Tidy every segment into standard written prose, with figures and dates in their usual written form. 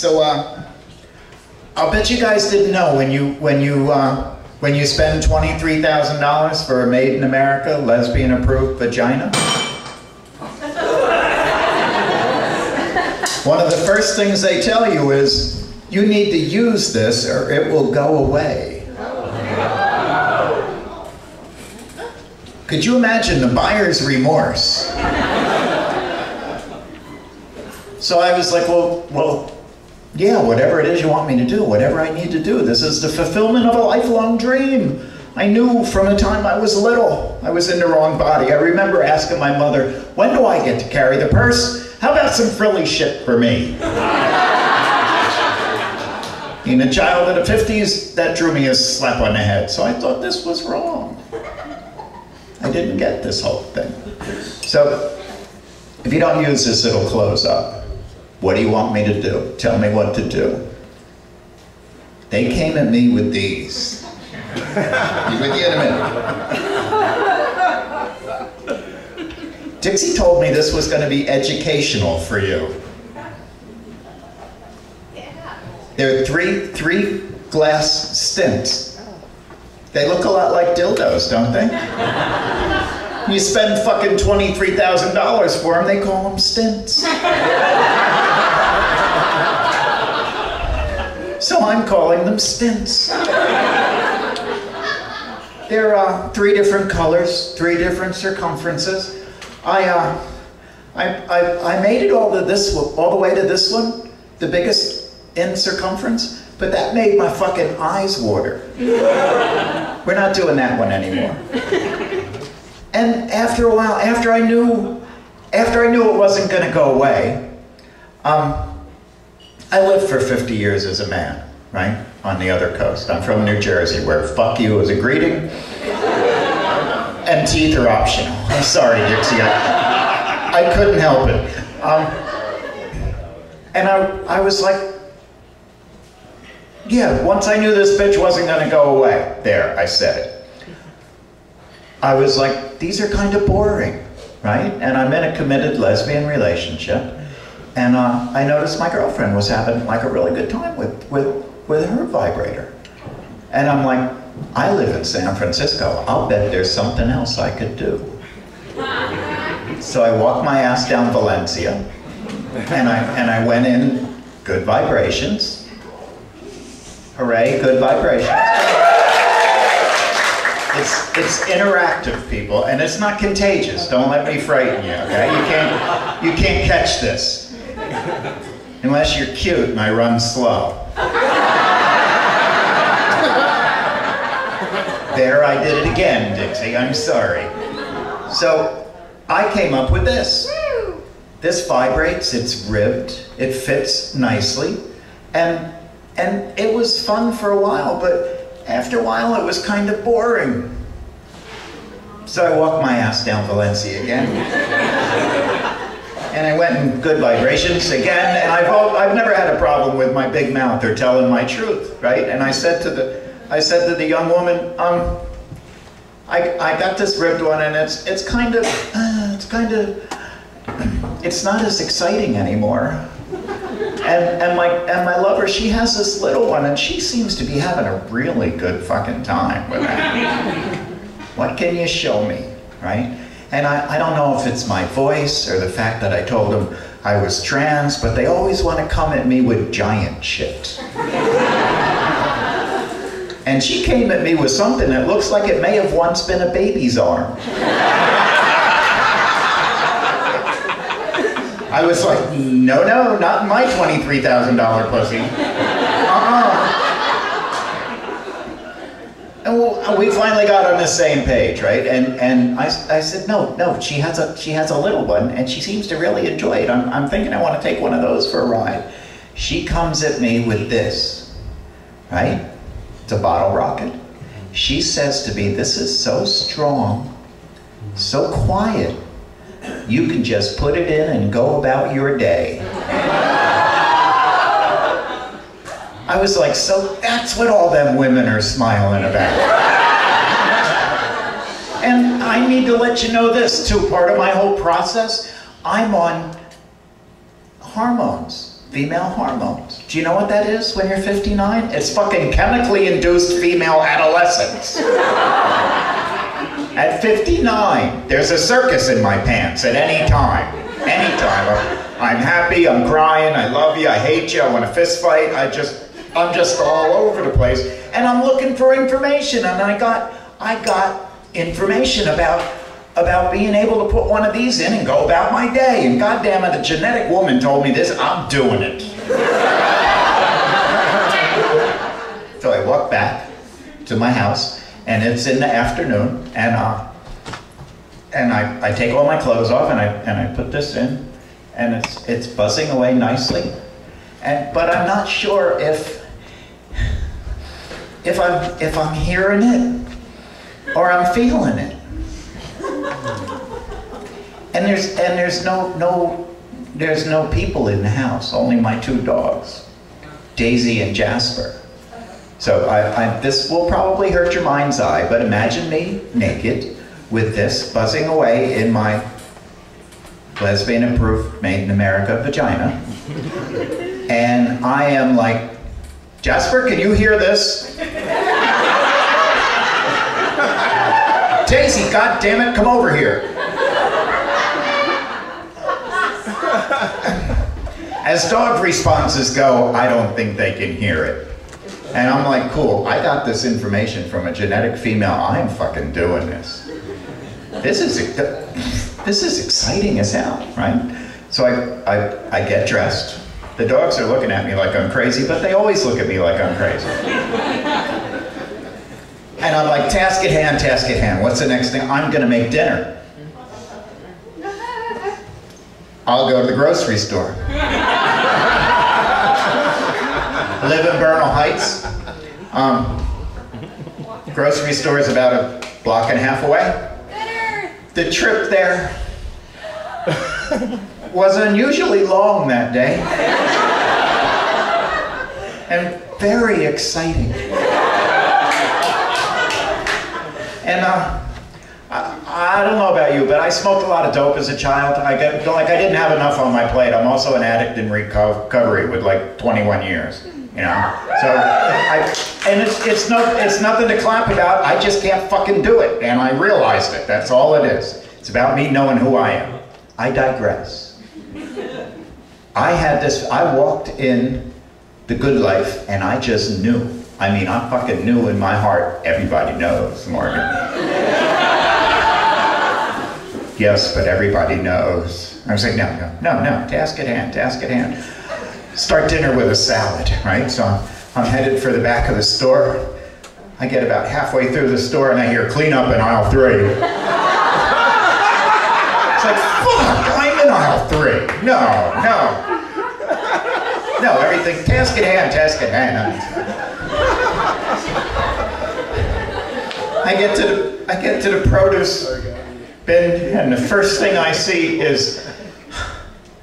So I'll bet you guys didn't know when you spend $23,000 for a Made in America lesbian-approved vagina. One of the first things they tell you is, you need to use this or it will go away. Could you imagine the buyer's remorse? So I was like, well, yeah, whatever it is you want me to do, whatever I need to do. This is the fulfillment of a lifelong dream. I knew from the time I was little, I was in the wrong body. I remember asking my mother, when do I get to carry the purse? How about some frilly shit for me? Being a child of the 50s, that drew me a slap on the head. So I thought this was wrong. I didn't get this whole thing. So, if you don't use this, it'll close up. What do you want me to do? Tell me what to do. They came at me with these. Be with you in a minute. Dixie told me this was going to be educational for you. They're three glass stints. They look a lot like dildos, don't they? You spend fucking $23,000 for them, they call them stints. So I'm calling them stints. They're 3 different colors, 3 different circumferences. I made it all the way to this one, the biggest in circumference, but that made my fucking eyes water. We're not doing that one anymore. And after a while, after I knew it wasn't going to go away, I lived for 50 years as a man, right, on the other coast. I'm from New Jersey, where fuck you is a greeting, and teeth are optional. I'm sorry, Dixie, I couldn't help it. And I was like, yeah, once I knew this bitch wasn't going to go away, there, I said it. I was like, these are kind of boring, right? And I'm in a committed lesbian relationship, and I noticed my girlfriend was having like a really good time with her vibrator. And I'm like, I live in San Francisco. I'll bet there's something else I could do. So I walked my ass down Valencia, and I went in, good vibrations. Hooray, good vibrations. It's interactive, people, and it's not contagious. Don't let me frighten you, okay? You can't catch this. Unless you're cute and I run slow. There, I did it again, Dixie, I'm sorry. So, I came up with this. This vibrates, it's ribbed, it fits nicely, and it was fun for a while, but after a while it was kind of boring. So I walked my ass down Valencia again. And I went in good vibrations again, and I've never had a problem with my big mouth or telling my truth, right? And I said to the young woman, I got this ribbed one, and it's not as exciting anymore. And my lover, she has this little one, and she seems to be having a really good fucking time with that. What can you show me, right? And I don't know if it's my voice or the fact that I told them I was trans, but they always want to come at me with giant shit. And she came at me with something that looks like it may have once been a baby's arm. I was like, no, not my $23,000 pussy. And we finally got on the same page, right? And I said, no, she has a little one, and she seems to really enjoy it. I'm thinking I want to take one of those for a ride. She comes at me with this, right? It's a bottle rocket. She says to me, this is so strong, so quiet, you can just put it in and go about your day. I was like, so that's what all them women are smiling about. And I need to let you know this too, part of my whole process, I'm on hormones. female hormones. Do you know what that is when you're 59? It's fucking chemically induced female adolescence. At 59, there's a circus in my pants at any time. Anytime. I'm happy, I'm crying, I love you, I hate you, I want to fist fight, I'm just all over the place. And I'm looking for information, and I got information about being able to put one of these in and go about my day. And goddamn it, a genetic woman told me this, I'm doing it. So I walk back to my house, and it's in the afternoon, and I take all my clothes off, and I put this in, and it's buzzing away nicely. But I'm not sure if I'm hearing it or I'm feeling it. And there's no people in the house, only my two dogs, Daisy and Jasper. So this will probably hurt your mind's eye, but imagine me naked with this buzzing away in my lesbian-approved, made-in-America vagina. And I am like, Jasper, can you hear this? Daisy, God damn it, come over here. As dog responses go, I don't think they can hear it. And I'm like, cool, I got this information from a genetic female, I'm fucking doing this. This is exciting as hell, right? So I get dressed. The dogs are looking at me like I'm crazy, but they always look at me like I'm crazy. And I'm like, task at hand, what's the next thing? I'm gonna make dinner. I'll go to the grocery store. I live in Bernal Heights. Grocery store is about a block and a half away. The trip there was unusually long that day. And very exciting. And I don't know about you, but I smoked a lot of dope as a child. I didn't have enough on my plate. I'm also an addict in recovery with like 21 years, you know. So, it's nothing to clap about. I just can't fucking do it, and I realized it. That's all it is. It's about me knowing who I am. I digress. I walked in the good life, and I just knew. I mean, I fucking knew in my heart, everybody knows, Morgan. Yes, but everybody knows. I was like, no, task at hand. Start dinner with a salad, right? So I'm headed for the back of the store. I get about halfway through the store and I hear clean up in aisle 3. It's like, fuck, I'm in aisle 3. No, everything, task at hand. I get to the produce bin, and the first thing I see is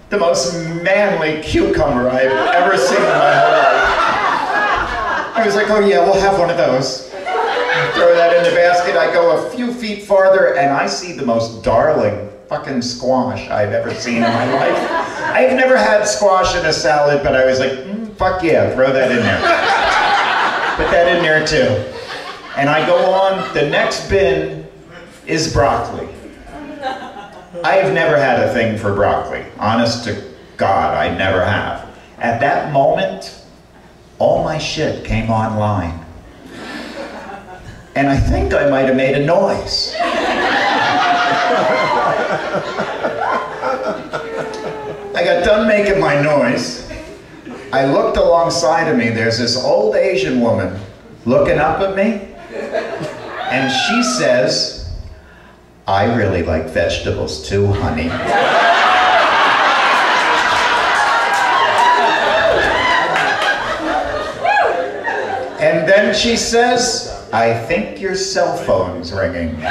the most manly cucumber I've ever seen in my whole life. I was like, oh yeah, we'll have one of those. I throw that in the basket, I go a few feet farther, and I see the most darling fucking squash I've ever seen in my life. I've never had squash in a salad, but I was like, fuck yeah, throw that in there. Put that in there too. And I go on, the next bin is broccoli. I have never had a thing for broccoli. Honest to God, I never have. At that moment, all my shit came online. And I think I might have made a noise. I got done making my noise. I looked alongside of me, there's this old Asian woman looking up at me, and she says, I really like vegetables too, honey. And then she says, I think your cell phone's ringing.